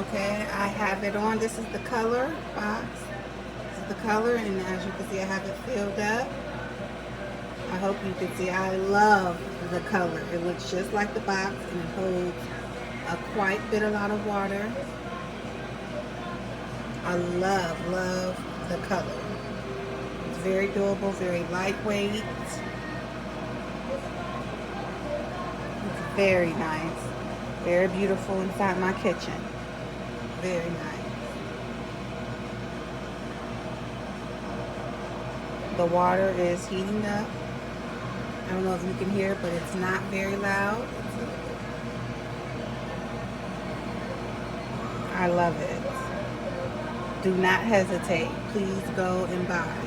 Okay, I have it on. This is the color box. This is the color, and as you can see, I have it filled up. I hope you can see. I love the color. It looks just like the box, and it holds a lot of water. I love the color. It's very durable, very lightweight. It's very nice. Very beautiful inside my kitchen. Very nice. The water is heating up. I don't know if you can hear, but it's not very loud. I love it. Do not hesitate. Please go and buy.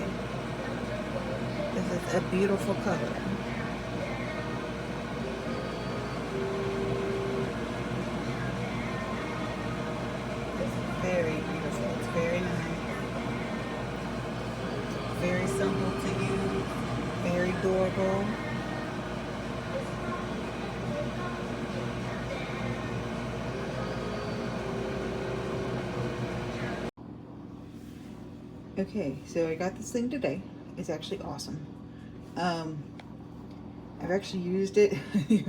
This is a beautiful color. It's very beautiful. It's very nice. Very simple to use. Very durable. Okay, so I got this thing today. It's actually awesome. I've actually used it.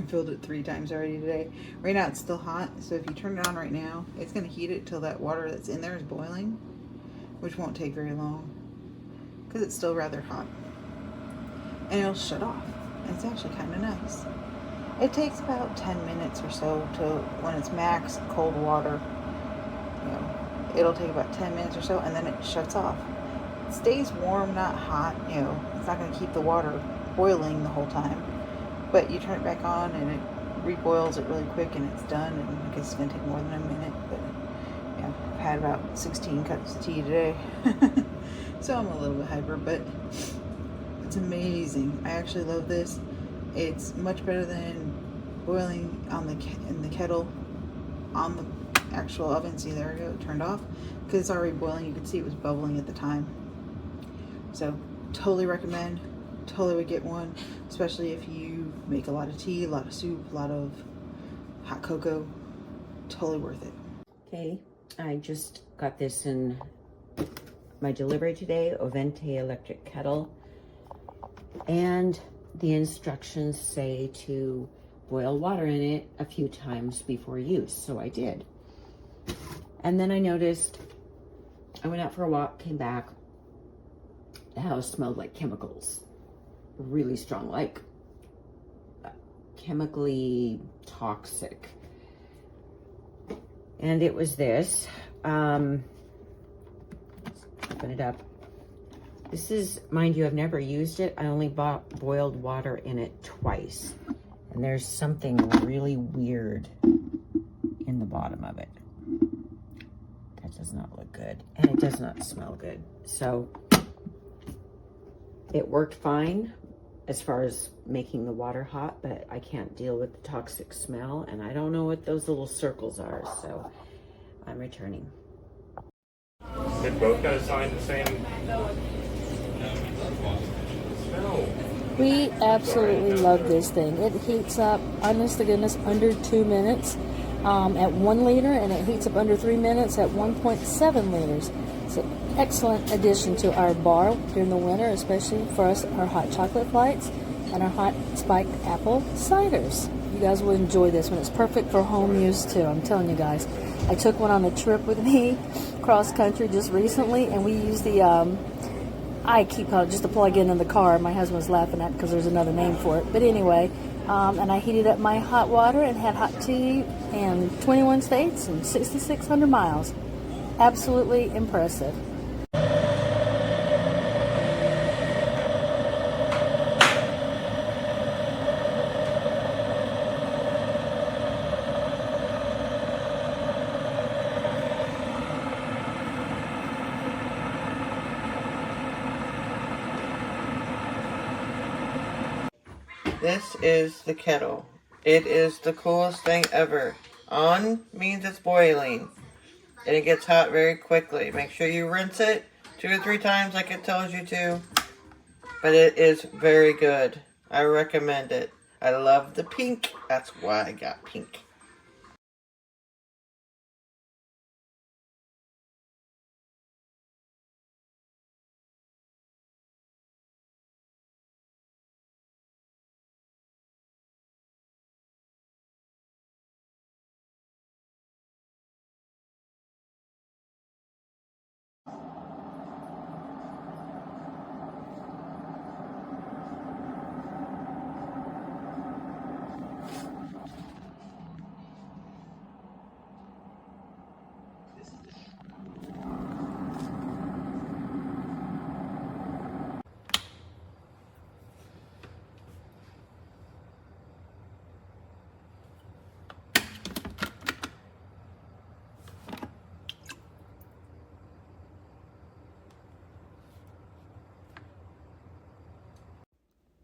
Filled it 3 times already today. Right now it's still hot, so if you turn it on right now, it's going to heat it till that water that's in there is boiling, which won't take very long because it's still rather hot. And it'll shut off. It's actually kind of nice. It takes about 10 minutes or so to, when it's max cold water, you know, it'll take about 10 minutes or so, and then it shuts off. It stays warm, not hot, you know, it's not going to keep the water boiling the whole time. But you turn it back on and it reboils it really quick and it's done. And I guess it's going to take more than a minute. But yeah, I've had about 16 cups of tea today. So I'm a little bit hyper, but it's amazing. I actually love this. It's much better than boiling on in the kettle on the actual oven. See, there we go, it turned off because it's already boiling. You can see it was bubbling at the time. So totally recommend. Totally would get one, especially if you make a lot of tea, a lot of soup, a lot of hot cocoa. Totally worth it. Okay, I just got this in my delivery today, OVENTE electric kettle. And the instructions say to boil water in it a few times before use, so I did. And then I noticed, I went out for a walk, came back, the house smelled like chemicals. Really strong, like chemically toxic. And it was this. Open it up. This is, mind you, I've never used it. I only boiled water in it twice. And there's something really weird in the bottom of it. That does not look good. And it does not smell good. So it worked fine as far as making the water hot, but I can't deal with the toxic smell, and I don't know what those little circles are, so I'm returning. They've both got to sign the same. No. We absolutely love this thing. It heats up, honest to goodness, under 2 minutes at 1 liter, and it heats up under 3 minutes at 1.7 liters. It's an excellent addition to our bar during the winter, especially for us, our hot chocolate flights and our hot spiked apple ciders. You guys will enjoy this one. It's perfect for home use too, I'm telling you guys. I took one on a trip with me cross country just recently, and we used the I keep calling it just to plug in the car. My husband was laughing at it because there's another name for it. But anyway, and I heated up my hot water and had hot tea in 21 states and 6,600 miles. Absolutely impressive. This is the kettle. It is the coolest thing ever. On means it's boiling. And it gets hot very quickly. Make sure you rinse it 2 or 3 times like it tells you to. But it is very good. I recommend it. I love the pink. That's why I got pink.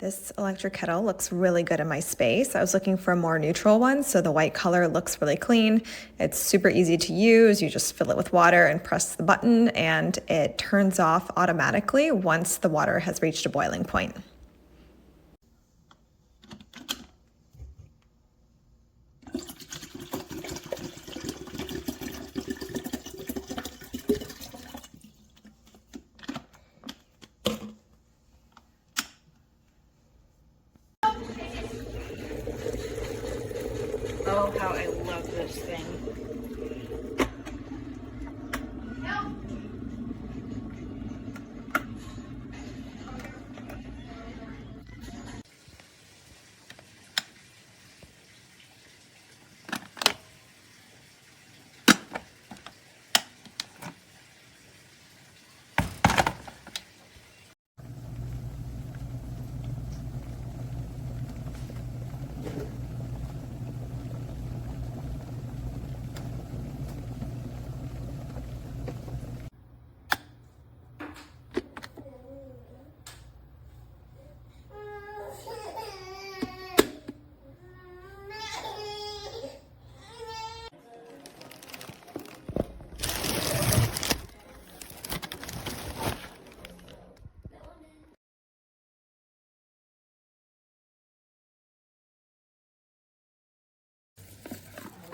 This electric kettle looks really good in my space. I was looking for a more neutral one, so the white color looks really clean. It's super easy to use. You just fill it with water and press the button, and it turns off automatically once the water has reached a boiling point. Oh, how I love this thing.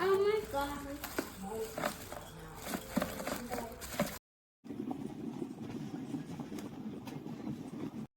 Oh my god.